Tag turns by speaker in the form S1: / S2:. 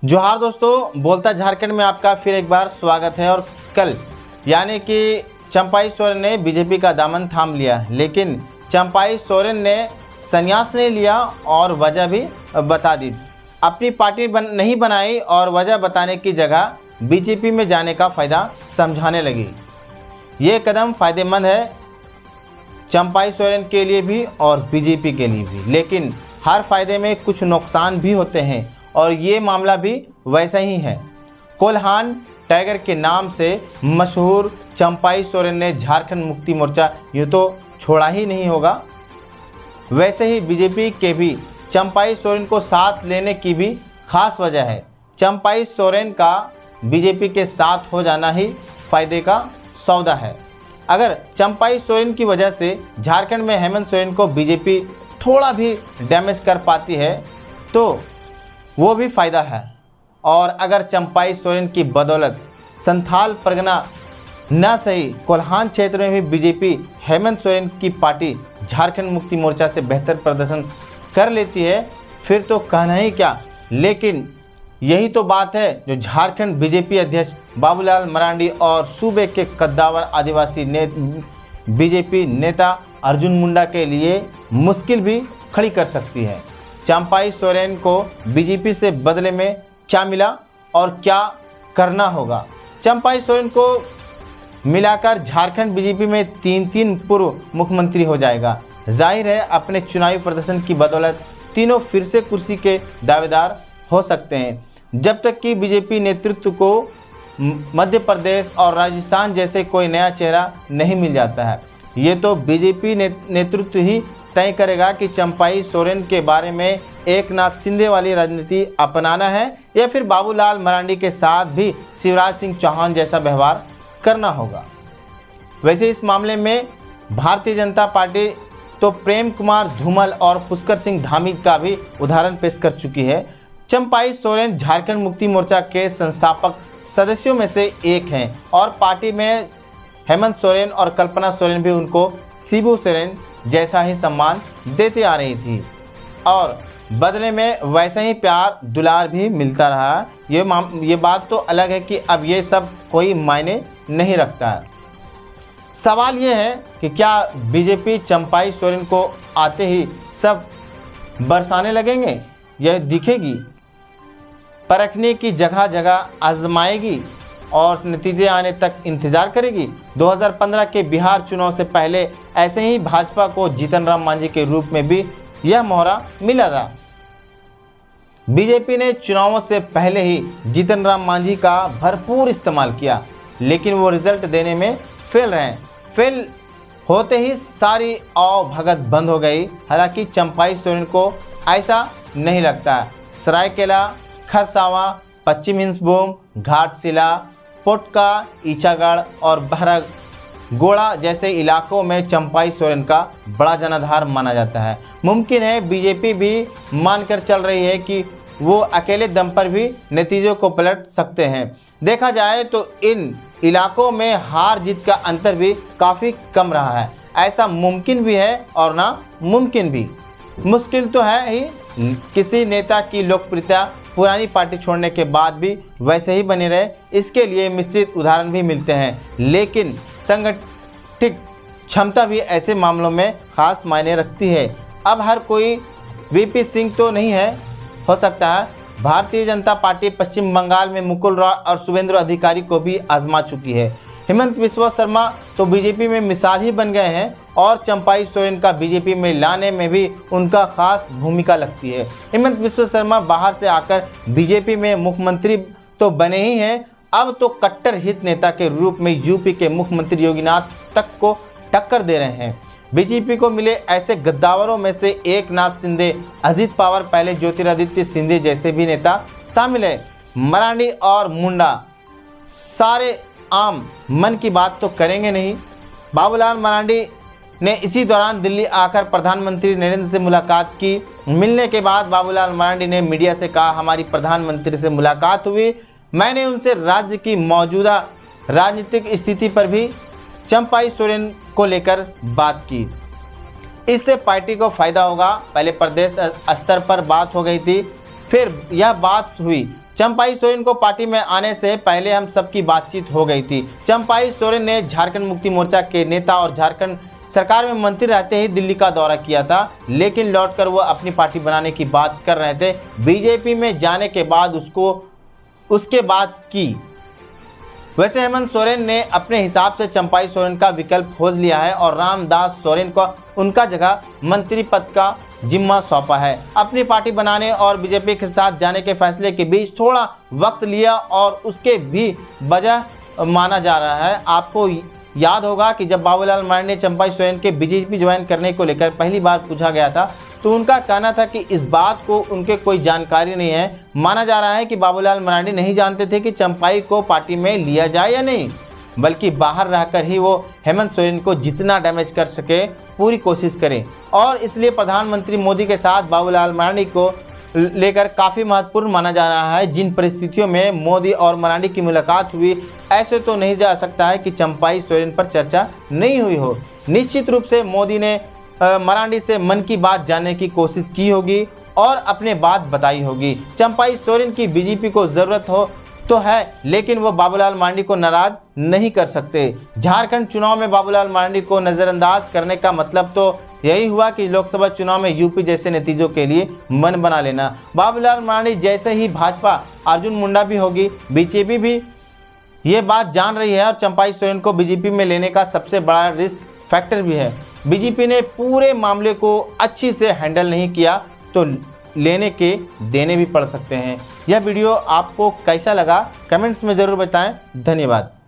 S1: जोहार दोस्तों, बोलता झारखंड में आपका फिर एक बार स्वागत है। और कल यानी कि चंपाई सोरेन ने बीजेपी का दामन थाम लिया, लेकिन चंपाई सोरेन ने संन्यास नहीं लिया और वजह भी बता दी। अपनी पार्टी नहीं बनाई और वजह बताने की जगह बीजेपी में जाने का फ़ायदा समझाने लगी। ये कदम फ़ायदेमंद है चंपाई सोरेन के लिए भी और बीजेपी के लिए भी, लेकिन हर फ़ायदे में कुछ नुकसान भी होते हैं और ये मामला भी वैसा ही है। कोल्हान टाइगर के नाम से मशहूर चंपाई सोरेन ने झारखंड मुक्ति मोर्चा यूँ तो छोड़ा ही नहीं होगा, वैसे ही बीजेपी के भी चंपाई सोरेन को साथ लेने की भी खास वजह है। चंपाई सोरेन का बीजेपी के साथ हो जाना ही फायदे का सौदा है। अगर चंपाई सोरेन की वजह से झारखंड में हेमंत सोरेन को बीजेपी थोड़ा भी डैमेज कर पाती है तो वो भी फ़ायदा है, और अगर चंपाई सोरेन की बदौलत संथाल परगना न सही कोल्हान क्षेत्र में भी बीजेपी हेमंत सोरेन की पार्टी झारखंड मुक्ति मोर्चा से बेहतर प्रदर्शन कर लेती है, फिर तो कहना ही क्या। लेकिन यही तो बात है जो झारखंड बीजेपी अध्यक्ष बाबूलाल मरांडी और सूबे के कद्दावर आदिवासी बीजेपी नेता अर्जुन मुंडा के लिए मुश्किल भी खड़ी कर सकती है। चंपाई सोरेन को बीजेपी से बदले में क्या मिला और क्या करना होगा। चंपाई सोरेन को मिलाकर झारखंड बीजेपी में तीन पूर्व मुख्यमंत्री हो जाएगा। जाहिर है अपने चुनावी प्रदर्शन की बदौलत तीनों फिर से कुर्सी के दावेदार हो सकते हैं, जब तक कि बीजेपी नेतृत्व को मध्य प्रदेश और राजस्थान जैसे कोई नया चेहरा नहीं मिल जाता है। ये तो बीजेपी नेतृत्व ही तय करेगा कि चंपाई सोरेन के बारे में एकनाथ शिंदे वाली राजनीति अपनाना है या फिर बाबूलाल मरांडी के साथ भी शिवराज सिंह चौहान जैसा व्यवहार करना होगा। वैसे इस मामले में भारतीय जनता पार्टी तो प्रेम कुमार धूमल और पुष्कर सिंह धामी का भी उदाहरण पेश कर चुकी है। चंपाई सोरेन झारखंड मुक्ति मोर्चा के संस्थापक सदस्यों में से एक हैं और पार्टी में हेमंत सोरेन और कल्पना सोरेन भी उनको शिबू सोरेन जैसा ही सम्मान देते आ रही थी और बदले में वैसा ही प्यार दुलार भी मिलता रहा। ये बात तो अलग है कि अब ये सब कोई मायने नहीं रखता है। सवाल ये है कि क्या बीजेपी चंपाई सोरेन को आते ही सब बरसाने लगेंगे, यह दिखेगी, परखने की जगह जगह आजमाएगी और नतीजे आने तक इंतजार करेगी। 2015 के बिहार चुनाव से पहले ऐसे ही भाजपा को जीतन राम मांझी के रूप में भी यह मोहरा मिला था। बीजेपी ने चुनावों से पहले ही जीतन राम मांझी का भरपूर इस्तेमाल किया, लेकिन वो रिजल्ट देने में फेल रहे। फेल होते ही सारी आओ भगत बंद हो गई। हालांकि चंपाई सोरेन को ऐसा नहीं लगता। सरायकेला, खरसावां, पश्चिम हिंसभूम, घाटशिला, पोटका, ईचागढ़ और बहरागोड़ा जैसे इलाकों में चंपाई सोरेन का बड़ा जनाधार माना जाता है। मुमकिन है बीजेपी भी मानकर चल रही है कि वो अकेले दम पर भी नतीजों को पलट सकते हैं। देखा जाए तो इन इलाकों में हार जीत का अंतर भी काफ़ी कम रहा है। ऐसा मुमकिन भी है और ना मुमकिन भी। मुश्किल तो है ही किसी नेता की लोकप्रियता पुरानी पार्टी छोड़ने के बाद भी वैसे ही बने रहे। इसके लिए मिश्रित उदाहरण भी मिलते हैं, लेकिन संगठित क्षमता भी ऐसे मामलों में खास मायने रखती है। अब हर कोई वीपी सिंह तो नहीं है, हो सकता है। भारतीय जनता पार्टी पश्चिम बंगाल में मुकुल रॉय और शुभेंदु अधिकारी को भी आजमा चुकी है। हेमंत बिस्वा शर्मा तो बीजेपी में मिसाल ही बन गए हैं और चंपाई सोरेन का बीजेपी में लाने में भी उनका खास भूमिका लगती है। हेमंत बिस्वा शर्मा बाहर से आकर बीजेपी में मुख्यमंत्री तो बने ही हैं, अब तो कट्टर हित नेता के रूप में यूपी के मुख्यमंत्री योगीनाथ तक को टक्कर दे रहे हैं। बीजेपी को मिले ऐसे गद्दावरों में से एकनाथ शिंदे, अजित पवार, पहले ज्योतिरादित्य सिंधिया जैसे भी नेता शामिल है। मरांडी और मुंडा सारे आम मन की बात तो करेंगे नहीं। बाबूलाल मरांडी ने इसी दौरान दिल्ली आकर प्रधानमंत्री नरेंद्र से मुलाकात की। मिलने के बाद बाबूलाल मरांडी ने मीडिया से कहा, हमारी प्रधानमंत्री से मुलाकात हुई, मैंने उनसे राज्य की मौजूदा राजनीतिक स्थिति पर भी चंपाई सोरेन को लेकर बात की। इससे पार्टी को फ़ायदा होगा। पहले प्रदेश स्तर पर बात हो गई थी, फिर यह बात हुई चंपाई सोरेन को पार्टी में आने से पहले हम सबकी बातचीत हो गई थी। चंपाई सोरेन ने झारखंड मुक्ति मोर्चा के नेता और झारखंड सरकार में मंत्री रहते ही दिल्ली का दौरा किया था, लेकिन लौटकर वो अपनी पार्टी बनाने की बात कर रहे थे। बीजेपी में जाने के बाद उसके बाद की। वैसे हेमंत सोरेन ने अपने हिसाब से चंपाई सोरेन का विकल्प खोज लिया है और रामदास सोरेन को उनका जगह मंत्री पद का जिम्मा सौंपा है। अपनी पार्टी बनाने और बीजेपी के साथ जाने के फैसले के बीच थोड़ा वक्त लिया और उसके भी वजह माना जा रहा है। आपको याद होगा कि जब बाबूलाल मरांडी ने चंपाई सोरेन के बीजेपी ज्वाइन करने को लेकर पहली बार पूछा गया था तो उनका कहना था कि इस बात को उनके कोई जानकारी नहीं है। माना जा रहा है कि बाबूलाल मरांडी नहीं जानते थे कि चंपाई को पार्टी में लिया जाए या नहीं, बल्कि बाहर रहकर ही वो हेमंत सोरेन को जितना डैमेज कर सके पूरी कोशिश करें। और इसलिए प्रधानमंत्री मोदी के साथ बाबूलाल मरांडी को लेकर काफ़ी महत्वपूर्ण माना जा रहा है। जिन परिस्थितियों में मोदी और मरांडी की मुलाकात हुई, ऐसे तो नहीं जा सकता है कि चंपाई सोरेन पर चर्चा नहीं हुई हो। निश्चित रूप से मोदी ने मरांडी से मन की बात जानने की कोशिश की होगी और अपने बात बताई होगी। चंपाई सोरेन की बीजेपी को ज़रूरत हो तो है, लेकिन वो बाबूलाल मरांडी को नाराज नहीं कर सकते। झारखंड चुनाव में बाबूलाल मरांडी को नज़रअंदाज करने का मतलब तो यही हुआ कि लोकसभा चुनाव में यूपी जैसे नतीजों के लिए मन बना लेना। बाबूलाल मरांडी जैसे ही भाजपा अर्जुन मुंडा भी होगी, बीजेपी भी ये बात जान रही है और चंपाई सोरेन को बीजेपी में लेने का सबसे बड़ा रिस्क फैक्टर भी है। बीजेपी ने पूरे मामले को अच्छी से हैंडल नहीं किया तो लेने के देने भी पड़ सकते हैं। यह वीडियो आपको कैसा लगा कमेंट्स में ज़रूर बताएं। धन्यवाद।